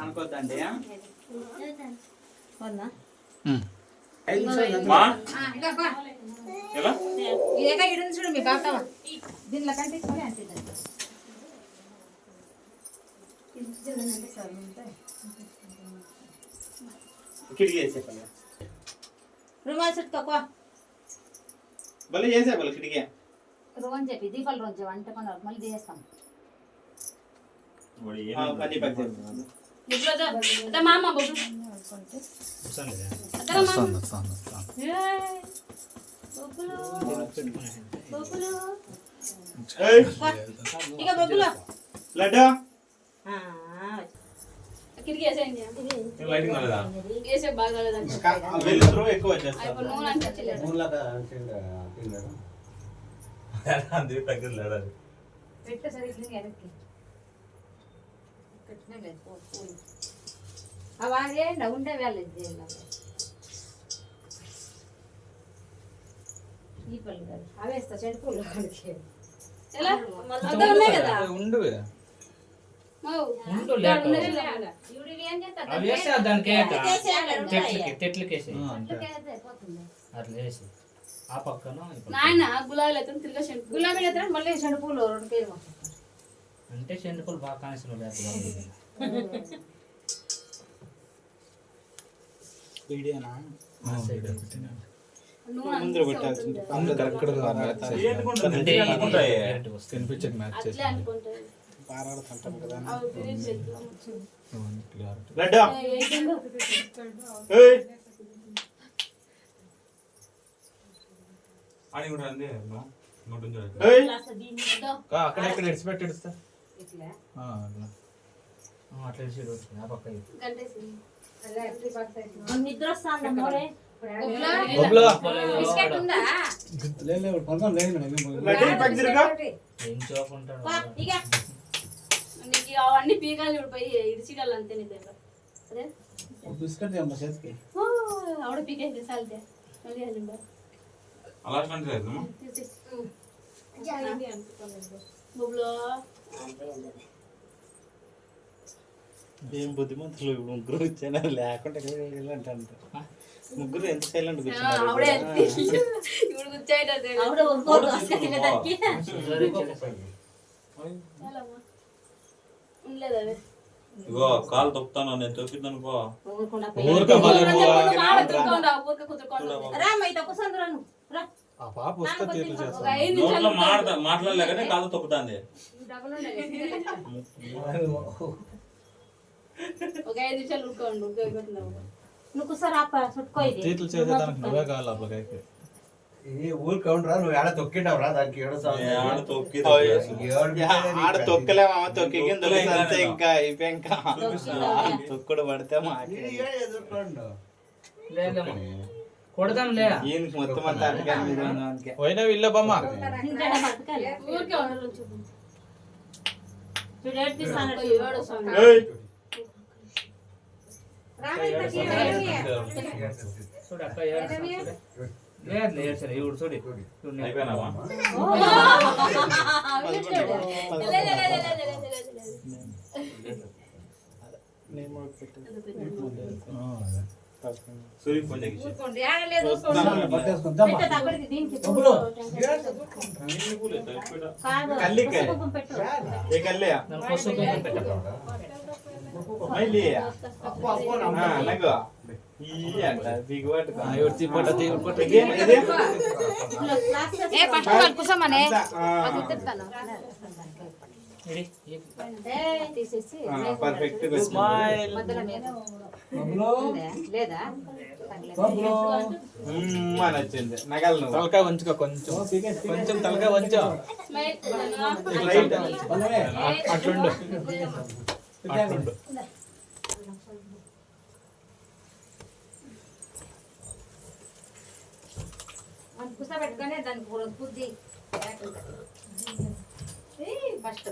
అనుకోద్దండి. చూడు మీ బాబా దీనిలో కంటే రుమాల్ చుట్టుకోకో బలి చేసే బలి కిటికీ రోజు చెప్పి దీపాలు రోజు వంట పని మళ్ళీ చేస్తాం ఇక బొగ్గులు లడ్డు వెలుతురు ఎక్కువ వచ్చేస్తారు. అవాగేండి ఉండే వేళ ఈ పళ్ళు కాదు అవేస్తా చెడు పూలు గులాబీ మళ్ళీ చెడు పూలు 2 కేజీ అంటే చెండుపులు బాగా కానిస్తున్నారు ముందు పెట్టాల్సింది తినిపించక మ్యాచ్ చేసి లడ్డు అక్కడ ఎడిసిపెట్టి ఎడుస్తా అట్లా పక్క నిద్ర వస్తుంది అవన్నీ పీకాలు చూడిపోయి ఇడిచిడాలి అంతే నీ దగ్గర బిస్కెట్ ఆవిడ పీకేసి సాలితే బొబ్బులో ఏం బుద్ధిమంతులు ముగ్గురు వచ్చాను లేకుండా అంటారు. ముగ్గురు ఎంత సైలెంట్ ఇప్పుడు కూర్చోయితే ఉండలేదు అవి ఇగో కాలు తొక్కుతాను నేను తొక్కిద్దనుకో మాట్లాడలేకనే కాలు తొక్కుతాంది. ఒక 5 నిమిషాలు ఉడుకోండి నువ్వు సార్ చేతులు చేసేదానికి నువ్వే కావాలి అప్పటికైతే ఊరు కౌంటరా నువ్వు ఏడ తొక్కిండవరా దానికి ఆడ తొక్కలేమా తొక్కి అంతే ఇంకా అయిపోయి ఇంకా తొక్కుడు పడితే కొడదాం లే ఈయనకి మొత్తం అంతా పోయినా ఇల్ల బొమ్మ ఊరికే ఉండరు చూడు అక్క లేదు సరే ఇప్పుడు చూడు అయిపోయినావా పర్ఫెక్ట్ నచ్చింది నగలను తలకాయ వంచుకో కొంచెం కొంచెం తలకాయ వంచు అట్లుండు అట్లుండు కూర్చోబెట్టుకొని దానికి బుద్ధి ఫస్ట్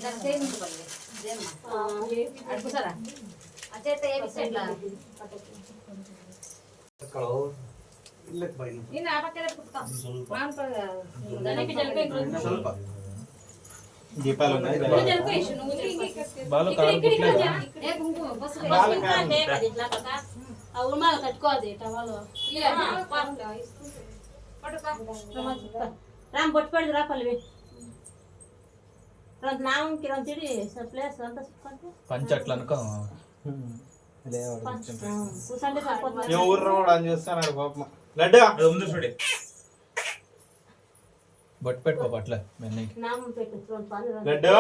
దాని చేయించుకోండి అడుగుసారా అచేత ఏ విషయంలో నేను ఆ పక్కన ಸ್ವಲ್ಪ దీపాలు ఉన్నాయి నువ్వు జరుపు ఇషు, నువ్వు జరుపు. బాలు ఇక్కడ, కాలు ఇక్కడ, ఇక్కడ కుట్టలేదా? జరుపు. ఏ కుంకుమ బస్సు బాగా ఇంకా అంటే అది ఇట్లా పక్క. ఆ ఉరుమాలు కట్టుకోవాలి టవాలు. రామ్ బొట్టు పెడదు రా పల్లవి. నామంకి రెండు తిడి ప్లేస్ అంతా చూసుకుంటే పంచ అట్లా అనుకో కూర్చంటే సరిపోతుంది. ఎవరు కూడా అని చూస్తున్నాడు పాపం. లడ్డు అది ముందు చూడే బొట్టు పెట్టు పాప అట్లా మెన్నకి. నామం పెట్టు రెండు పనులు లడ్డు?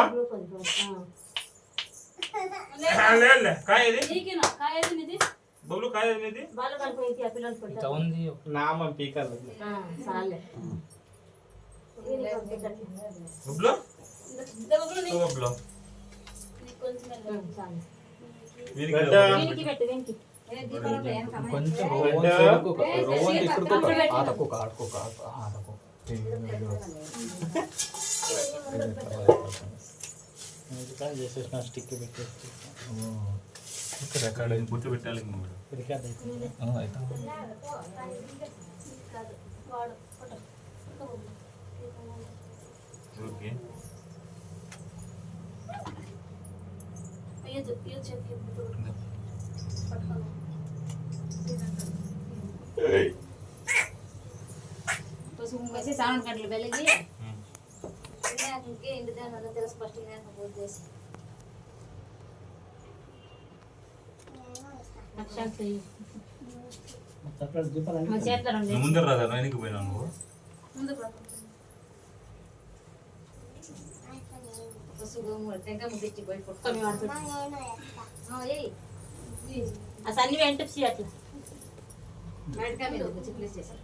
కాయ ఏది నీకేనా కాయేది నీది బొబ్బులు కాయ ఏది నీది బాలు కనుక ఆ పిల్లలు ఇంకా పెట్టారు ఉంది నామం పీకలు చాలే బొబ్బులు బొబ్బులు వీరికి లడ్డు వీనికి పెట్టు వీనికి కొంచెం రోవన్ సైడ్కు రోవన్ ఇక్కడికి ఆటకు ఆడుకోక ఆటకు చేసేసిన స్టిక్ పెట్టేసి రికార్డ్ బొట్టు పెట్టాలి ఇంక మీరు. రికార్డ్ అయితే అయితే ఓకే పసుపు వేసి సామాన్ గంటలు వెలిగి ఇంటి దాని తెలుసు ఫస్ట్ పూజ చేసి మా చేతిలో రండి నువ్వు ముందర రాదా వెనక్కి పోయినావు నువ్వు ముందు పసుపు టెంకాయ ముద్దిచ్చి పోయి కొన్ని వాడుతుంది ఏయ్ ఆ సన్ని వెంట అట్లా బయటకా మీద చిప్లేస్ చేశారు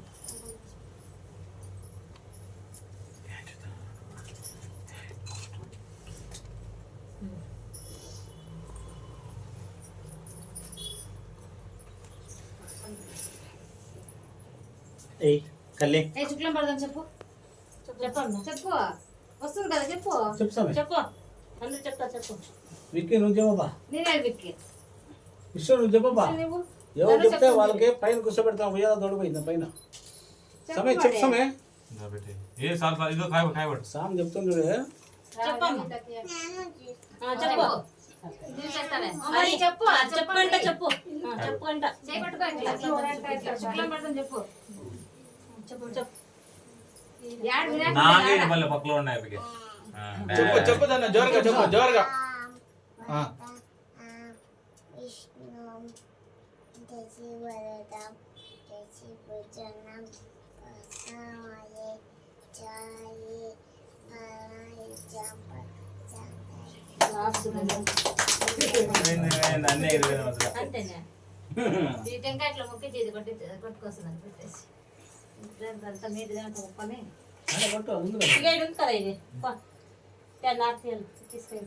ఏయ్ కల్లి ఏ శుక్లం పడదాం చెప్పు చెప్పమ్మా చెప్పు వస్తుంది కదా చెప్పు చెప్పు స్వామి. చెప్పు అందరూ చెప్తా చెప్పు విక్కీ నువ్వు చెప్పబ్బా. నేనే విక్కి విశ్వ నువ్వు చెప్పబ్బా. నువ్వు ఎవరు చెప్తే వాళ్ళకి పైన కూర్చోబెడతాం ఉయ్యాల తోడిపోయింది పైన. సమయ చెప్పు సమయ. ఇంకా పెట్టి ఏ సార్ సార్ ఇదో కాయ కాయ పట్టు సామ్ చెప్తుండ్రు. చెప్పమ్మా చెప్పు నేను చెప్తానే అది చెప్పు చెప్పు అంట చెప్పు చెప్పు అంట చేపట్టుకో ఇట్లా శుక్లం పడదాం చెప్పు చెప్పు చెప్పు యాడ్ నాగే మళ్ళీ పక్కలో ఉన్నాయి అవి చెప్పు చెప్పు దాన్న జోరుగా చెప్పు జోరుగా విష్ణు దశివరదం దశిభుజనం ప్రసమయే జాయే పరాయ జంప అన్నీ 20 సంవత్సరాలు అంతేనా ఈ టెంకాయ ఇట్లా మొక్కి చేతి కొట్టుకొస్తుందని పెట్టేసి అంతా మీది దాంట్లో ఒప్పని కొట్టు ముందు ఇక ఇది ఉంది కదా ఇది నార్తీయాలు తీసుకెళ్ళి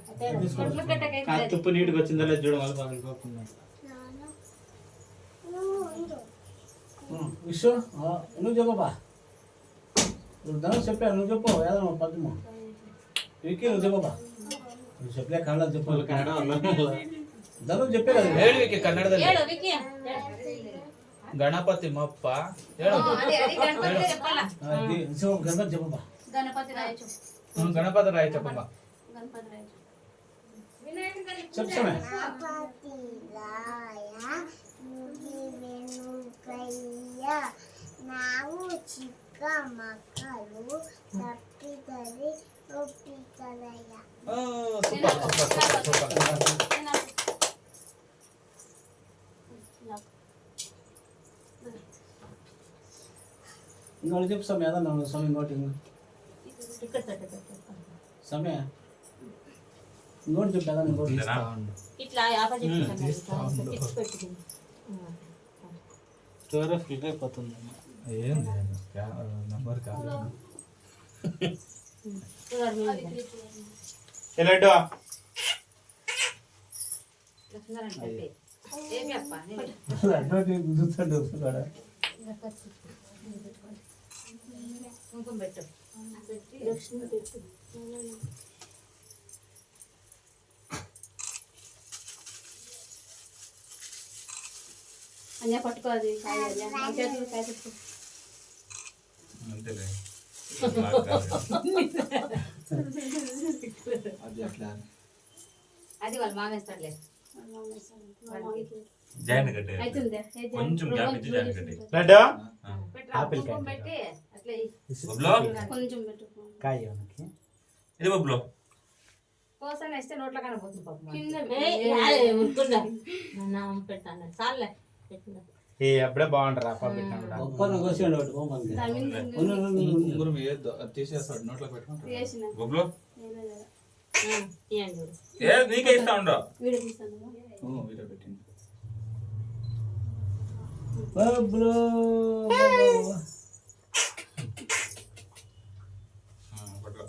కొట్లు పెట్టకైతే ఆ తుప్పు నీటికి వచ్చిందో లేదు చూడ వాళ్ళు పగిలిపోకుండా విశ్వ నువ్వు చెప్పబ్బా. నువ్వు ధనం చెప్పా నువ్వు చెప్పు ఏదన్నా పద్యము. విక్కీ నువ్వు చెప్పబ్బా. నువ్వు చెప్పలే కన్నడ చెప్పు. కన్నడ ధనం చెప్పే కదా. ಹೇಳುವಿಕೆ ಕನ್ನಡದಲ್ಲಿ ఏడు వికీ ಗಣಪತಿ ಮಪ್ಪ ಹೇಳು అది గణపతి చెప్పాలా గణపతి చెప్పబ్బా. గణపతి రాయచు ಗಣಪತಿ ರಾಯ ಚಪ್ಪಮ್ಮ గణపతి రాయచు చెప్పు సమయ. పతిలాయ ముగి వెనుకయ్య ನಾವು ಚಿಕ್ಕ ಮಕ್ಕಳು ತಪ್ಪಿದರೆ ಒಪ್ಪಿಕಲಯ್ಯ. ಸೂಪರ್ ಸೂಪರ್ ಸೂಪರ್ ఇంకోటి చెప్పు సమయ ఏదన్నా సమయం ఇంకోటి ఇక్కడ సమయ ఇంకోటి చెప్పు ఏదన్నా ఇంకోటి. ఇట్లా ఆపోజిట్ పెట్టింది స్టోర్ ఫిల్ అయిపోతుంది ఏంది నంబర్ కాదు లడ్డు లక్ష్మీనారాయణ చెప్పి ఏమి అప్ప అడ్వాంటేజ్ చూస్తాడు వస్తున్నాడా. కుంకుమ పెట్టు లక్ష్మి పెట్టు అన్నీ పట్టుకోవాలి కాయ చేతులు కాయ పెట్టు అంతేలే అది అట్లా అది వాళ్ళు మానేస్తాడులే. జాయింట్ కట్టే అవుతుంది కొంచెం గ్యాప్ ఇచ్చి జాయింట్ కట్టే లడ్డు పెట్టరా, కుంకుమ పెట్టి అట్లా ఇయ్యి. బబ్లో కొంచెం పెట్టుకో ఇది బబ్లో కోసం వేస్తే నోట్లో కనబోతుంది పాపం. కింద పెట్టాను చాలే పెట్టిందా ఏ అప్పుడే బాగుంటారు అప్ప పెట్టినా కూడా. ఒక్కరిని కోసేయండి ఒకటి పోమంది. ఉంగరం ఏదో అది తీసేస్తాడు నోట్లో పెట్టుకుంటాడు. వేసిన బబ్లో తీయండి ఏ నీకే ఇస్తా ఉండో వీడియో తీస్తాను వీడియో పెట్టింది. బబ్లు పట్టుకో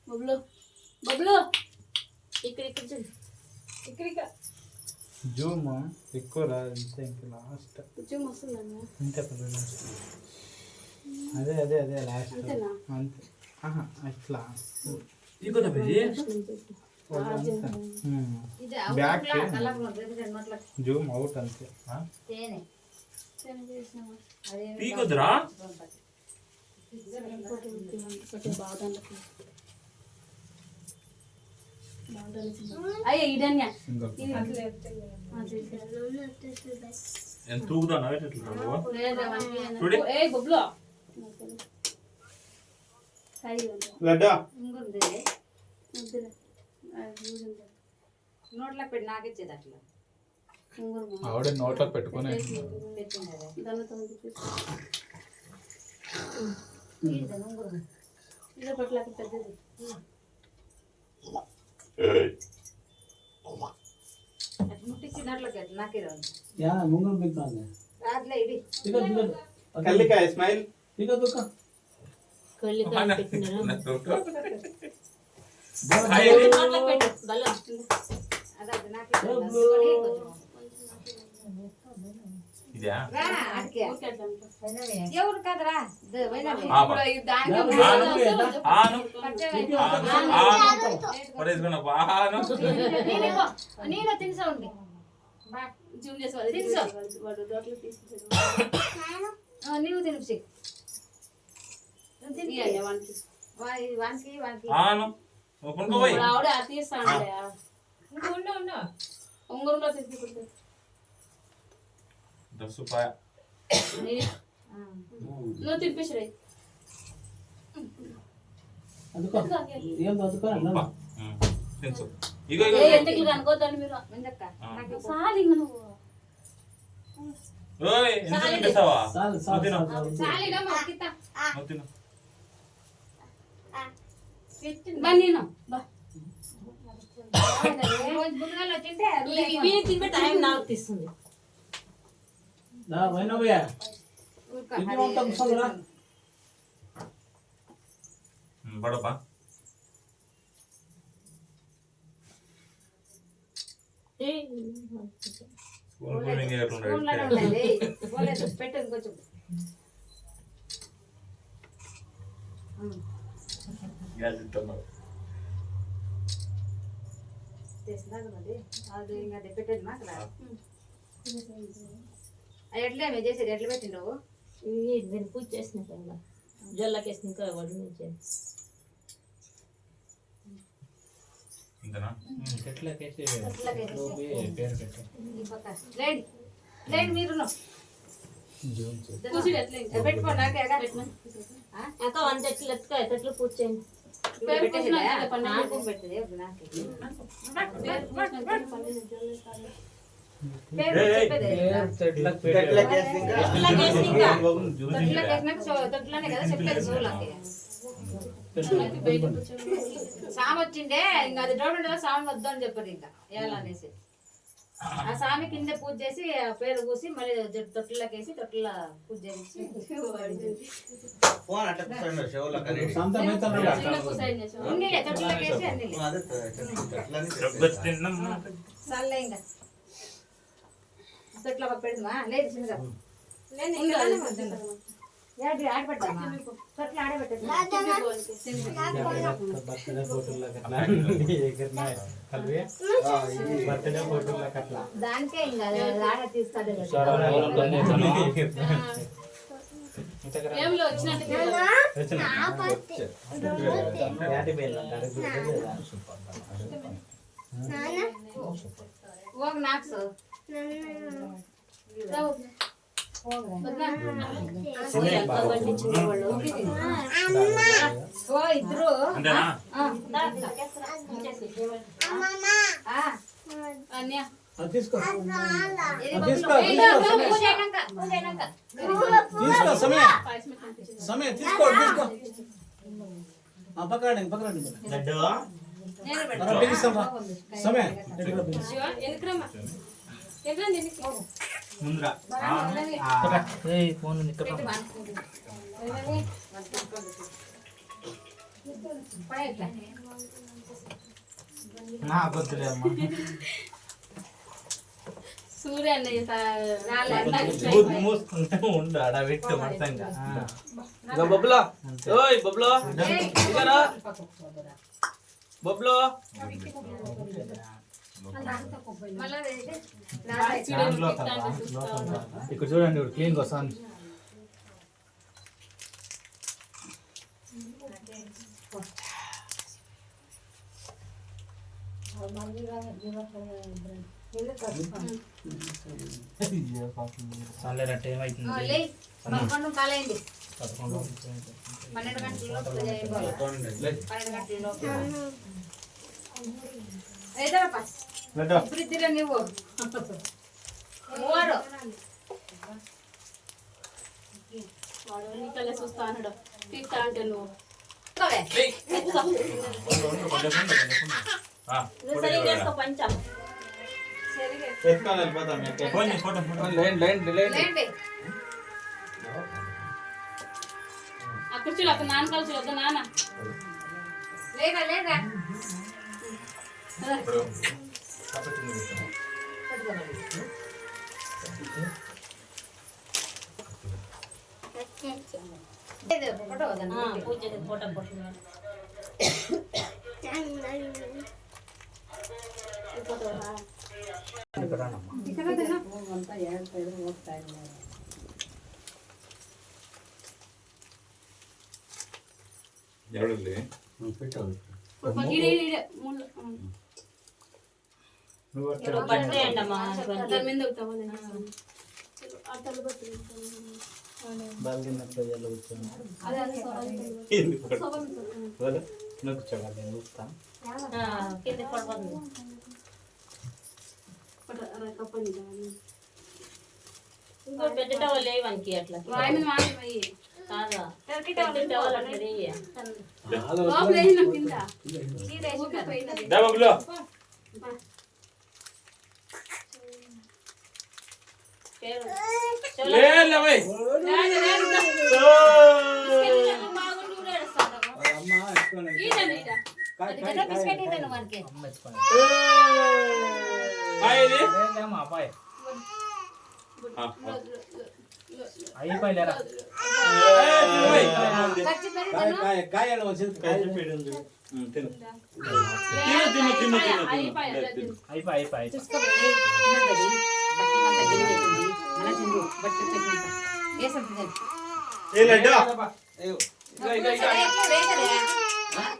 బబ్లు బబ్లు ఇక్కడ ఇక్కడ చూడు ఇక్కడ జూమ్ ఎక్కువ రాదు ఇంత ఇంకా లాస్ట్ జూమ్ వస్తుందన్న ఇంత లాస్ట్ అదే అదే అదే లాస్ట్ అంతేనా అంతే అట్లా నీకు తప్పేది ఇది బ్యాక్ అవుట్లా కలర్ ఉంటుంది నోట్లో జూమ్ అవుట్ అంతే. తేనె. చేసినావా అదేమి పీకొద్దురా అయ్యే ఇదన్యా సింగల్ ఎంత తూగుతా చూడు ఏ బొబ్లో లడ్డు ఇంగుంది. నోట్లో పెట్టి నాకిచ్చేది అట్లా ఆవిడ నోట్లో పెట్టుకుని పెట్టింది అదే. ఇది ఉంగురం. ఇదో పట్ల పెద్దది అట్లా ముట్టించి నోట్లోకి అట్లా నాకే రాదు. యా ముంగం బిగుతాంది. రాదులే ఇది. దిగదు దిగదు. కల్లికాయ స్మైల్ దిగదు దుక్క. కొల్లికాయ పెట్టినారు హాయ్ నోట్లో పెట్టు బలం అదే అది నాకే రాదు. అందుకని కొంచెం. ఇదా రా ఆడికి. ఊరికే అట్లా అంటారు. ఎవరు కాదురా పోయినావే. పాప ఆను పట్టేవే. పడేసుకున్నా బాను నేను తినసా ఉండి జూమ్ చేసి వాడు తెలుసు. వాడు నోట్లో తీసుకుంటాడు నీవు తినిసి ఇయ్యండి వానికి వానికి వానికి ఆను కొనుక్కోపోయి వాడు ఆవిడ తీస్తాడు ఉండు ఉంగరంలో తీసుకుంటాడు డ్రెస్ పాయ నువ్వు తినిపించడే అందుకో. ఏం అందుకో అన్నా. తెలుసు ఇగో ఇగో ఎంతకి అనుకోద్దండి మీరు ముందక్క నాకు చాలు ఇంక నువ్వు ఓయ్ ఎంత తింటావా చాలు చాలు తిను. చాలు. చాలిగా మొక్కిత నువ్వు తిను బా నేను బా రోజు బుగ్గలో తింటే ఇవి తినిపే టైం నాకు తీస్తుంది దా వైనవయ్య. ఇంటి వంట కూర్చోదురా. బడపా స్కూల్ పోయిన స్పూన్లోనే ఎట్లుండే ఉండాలి. పోలేదు పెట్టు ఇంకొంచెం. గ్యాస్ ఇస్తున్నావు తెస్తున్నాను మరి అది ఇంకా అది పెట్టేది మాకు రా. అది ఎట్లా మేము చేసేది ఎట్లా పెట్టిండవు దీన్ని పూజ చేసినాక ఇంకా జొల్లకేసి ఇంకా వడ్డు నుంచి ఇంతనా చెట్లకేసి చెట్లకేసి. లోపి పేరు పెట్టారు. ఈ పక్క లేండి లేండి మీరు జూమ్ చేసి కూర్చుని ఎట్లా ఇంకా పెట్టుకోండి నాకే అక్క వంట చెట్లు ఎత్తుకో ఎట్లా పూజ చేయండి పేరు పెట్టేసినా పెట్టేసినా? పన్నెండు. నాకు పెట్టేది ఇప్పుడు నాకే. పేరు చెప్పేది చెట్లకు చెట్లకేసి ఇంకా చెట్లకేసి ఇంకా తొట్లకేసినాక తొట్లోనే కదా చెప్పేది చెవులకి. సామి వచ్చిండే ఇంకా అది డౌట్ ఉండదు సామి వద్దు అని చెప్పారు ఇంకా ఎలా అనేసి ఆ సామి కింద పూజ చేసి ఆ పేరు పూసి మళ్ళీ తొట్లకేసి తొట్ల పూజ చేసి ఫోన్ అట్ట కూర్చోండి చెవులో కనెక్ట్. సంత మైతన్నాడు. చిన్న కుసాయి చేసావా? ఉన్నిలే తొట్లకేసి అన్ని అదే అట్లని తిన్నాం సర్లే ఇంకా తొట్ల పెడదామా లేదు చిన్నగా ఆడబెట్టామా తొట్ల ఆడబెట్టదు బర్త్డే ఫోటోల్లో అట్లా ఎగిరినాయి కలిపి బర్త్డే ఫోటోల్లో అట్లా దానికే ఇంకా ఆడ తీస్తాడు చూడాలి. ఏంలో వచ్చినట్టు ಹೋಗ್ ನಾಕ್ಸು ಓ ಇದ್ರು అంతేనా ಅನ್ಯ తీసుకో తీసుకో తీసుకో సమయ సమయ తీసుకో తీసుకో పక్కడండి పక్కడండి లడ్డు పిలుస్తాం సమయ ముందురా ఫోన్ నా వద్దులే అమ్మా సూర్య మూసుకుంటే ఉండు ఆడ పెట్టు మొత్తంగా బొబ్బులో ఓయ్ బొబ్బులో ఇగరా బొబ్బులో ఇక్కడ చూడండి ఇప్పుడు క్లీన్ వస్తుంది చాలా టైం అవుతుంది 11 కాలేండి 11 12 గంటల లోపల చేయాలి 12 గంటల లోపల ఏదరపా లడ్డు ఇప్పుడిద్దరే నువ్వు మూవాడు వాడు నీకల్లే చూస్తా అన్నాడు పీక్తా అంటే నువ్వు ఎత్తుకొని వెళ్ళిపోతాం లేండి అక్కడ చూడు అక్కడ నాన్న కలిసి వద్దా నాన్న లేరా లేరా ఎవడండి నువ్వు కూర్చోవాలి నేను చూస్తా ఇంకో పెద్ద టవల్ లేవనికి అట్లా కాదా పెద్ద టవల్ అట్లా వేయ. దా బొబ్బులో పేరు లేలే వై బాగుండు కూడా ఏడుస్తాడు. హాయ్ అబ్బాయి అయిపోయలేరా కాయలు వచ్చింది తిను అయిపోయి ఏ లడ్డు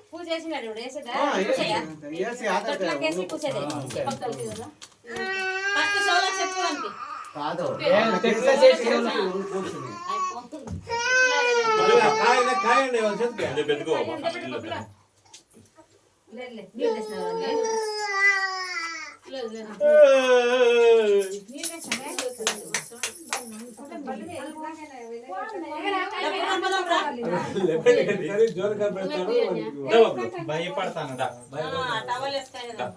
పూజ చేసినాడు వేసి ఆచట ఫస్ట్ సోలా చెప్పు వానికి. కాదు కాయండి వచ్చింది పెద్దగో జోరుగా పెడతాడు భయపడతాను దా టవల్ వేస్తాయి కదా.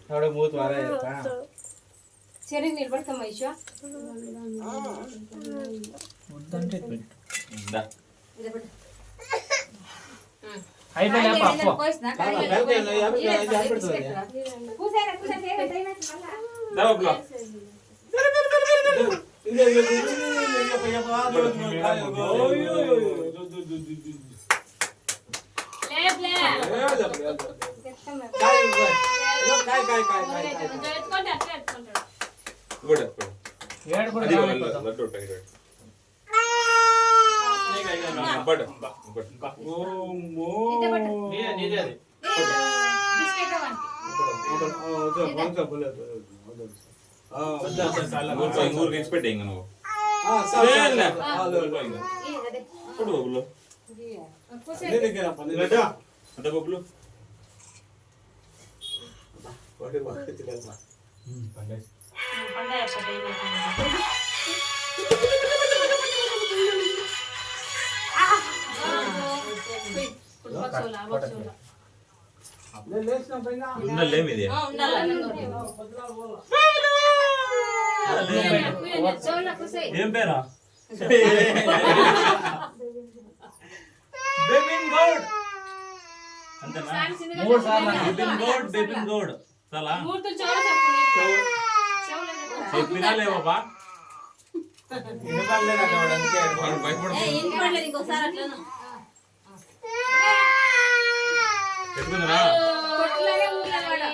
ఎవడో మూతి వారే సరే నిలబడతాం ఐషా వద్దంటే దా అయిపోయినా పప్పు దా బొబ్బులో గుడ్ ఏడు కూడా అది రానిపోతాం. లడ్డు ప్యాకెట్ బట్ బట్ నీదే అది బిస్కెట్ వానికి. ఊరికి ఎక్స్పెక్ట్ ఇంకా నువ్వు ఈ అదే. చూడు బొబ్బులు కూసే. లడ్డు అంటే బొబ్బులు పండగ ఎప్పుడు ఏమైతుంది? ఇప్పుడు పక్షుల పక్షుల. ఉండాలేమి ఇది ఉండాలి. చెవుల కూసే. ఏం పేరా అంతేనా సామి చిన్నగా మూడు సార్లు చెప్పు. బిపిన్ గౌడ్ బిపిన్ గౌడ్ చాలా మూర్తులు చెవుల చెప్పు నీకు. చెవుల చెప్పు. చెప్పినా లేవా వినపడలేదు అక్కడ వాడు, అందుకే వాడు భయపడుతుంది ఇంటి పడలేదు ఇంకోసారి అట్లా చెప్తుందా కొట్టులాగే ఊర్లో వాడు.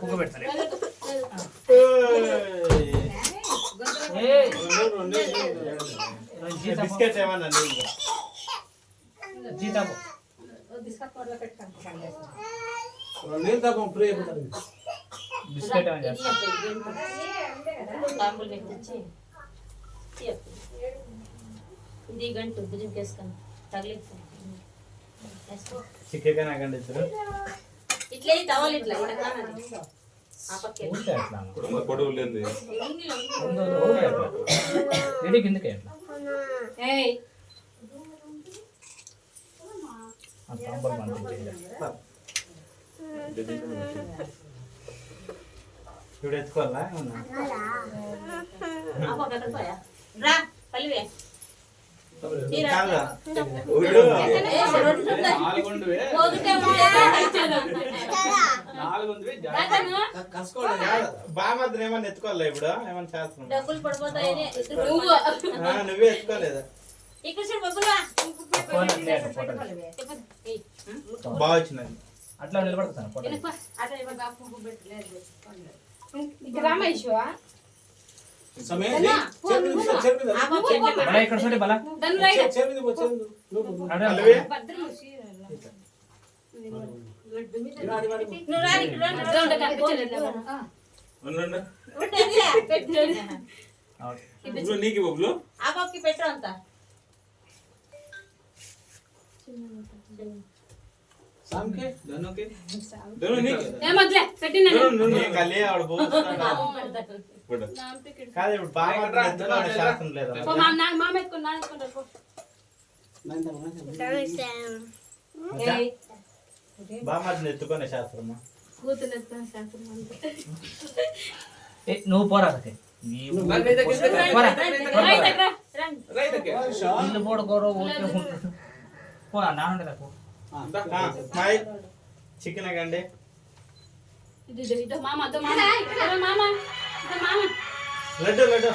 కుక్క పెడతారు. బిస్కెట్ ఏమన్నా నీకు? జీతాపు బిస్కెట్ కూరలో పెట్టుకుంటాను. నీళ్ళు తాపం ఫ్రీ అయిపోతుంది. బిస్కెట్ ఏమని చేస్తారు? తాంబూలు పెట్టించి ఇది గంటు భుజం కేసుకొని తగిలిస్తాను చిక్కగా నాకండి ఇద్దరు. ఇట్లా తవాలి ఇట్లా ఇట్లా కానది ఆ పక్క ఊరికే అట్లా అన్న. కుటుంబ పొడవు లేదు ఊరికే అట్లా. ఇది కిందకే అట్లా. ఏయ్ ఆ సాంబార్ పంపించేది. ఇప్పుడు ఎత్తుకోవాలా ఏమన్నా? ఆ పక్క ఎక్కడ పోయా రా పల్లివే తీరా కాదా? ఊరు బామద్ర ఏమన్నా ఎత్తుకోవాలా ఇప్పుడు ఏమన్నా చేస్తున్నావు? డబ్బులు పడిపోతాయని నువ్వు నువ్వే ఎత్తుకోలేదా? ఇక్కడ చూడు బొబ్బులా ఫోన్ అట్లే అట్లా ఫోటో. బాగా వచ్చిందండి. అట్లా నిలబడుతాను ఫోటో. అదే ఇవ్వ పువ్వు పెట్టలేదు. ఇక్కడ రామేశ్వా సమయం అన్నా, చెరువు ఆ పక్క ఎట్లా పెట్టు. బలా ఇక్కడ చూడే బలా. దాని రైట్ అడే అలవే భద్రం చీరలు. నువ్వు రా ఇక్కడ రా. దొండ కట్టించలేదు. ఉండు పెట్టేదిలే, పెట్టు. బొబ్బులు నీకు బొబ్బులు ఆ పక్కకి పెట్టు అంతా సాంకే ధనుకి ధను నీకు ఏమొద్దులే పెట్టినా నేను కలి ఆవిడ పోస్తున్నాడు. గుడ్ కాదు ఇప్పుడు బామద్ర ఎత్తుకోవాలని శాస్త్రం లేదా? మామ ఎత్తుకుని నాన్న ఎత్తుకుంటారు పో. ఏయ్, బామద్రని ఎత్తుకునే శాస్త్రమా? కూతురు ఎత్తుకుని శాస్త్రం అంతే. ఏ నువ్వు పోరా అక్కడికి. నీవు పోరా. రైట్ దగ్గర రండి. రైట్కి ఇల్లు పోడుకోరు ఊరికే ఉంటుంది. పో నానుండే నాకు. మాయ్ చికెన్ కండి. ఇదో మామ అదో మామ ఇదో మామ ఇదో మామ. లడ్డు లడ్డు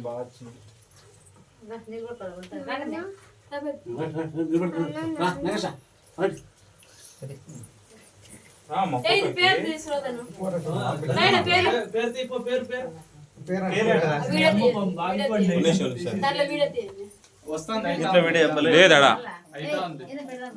బాగా వచ్చింది. రా, నీళ్ళు కూడా పడగొడతారు. రండి. మొక్క ఏయ్, ఇది పేరు తీసుకురాదను. నాయన పేరు పేరు తీపో పేరు పేరేంటరా? వీడియో తీయండి. దాంట్లో వీడియో తీయండి. వస్తాను ఇంట్లో వీడియో చెప్పలేదు. లేదాడా అయితే ఉంది ఏదో పెడదాం.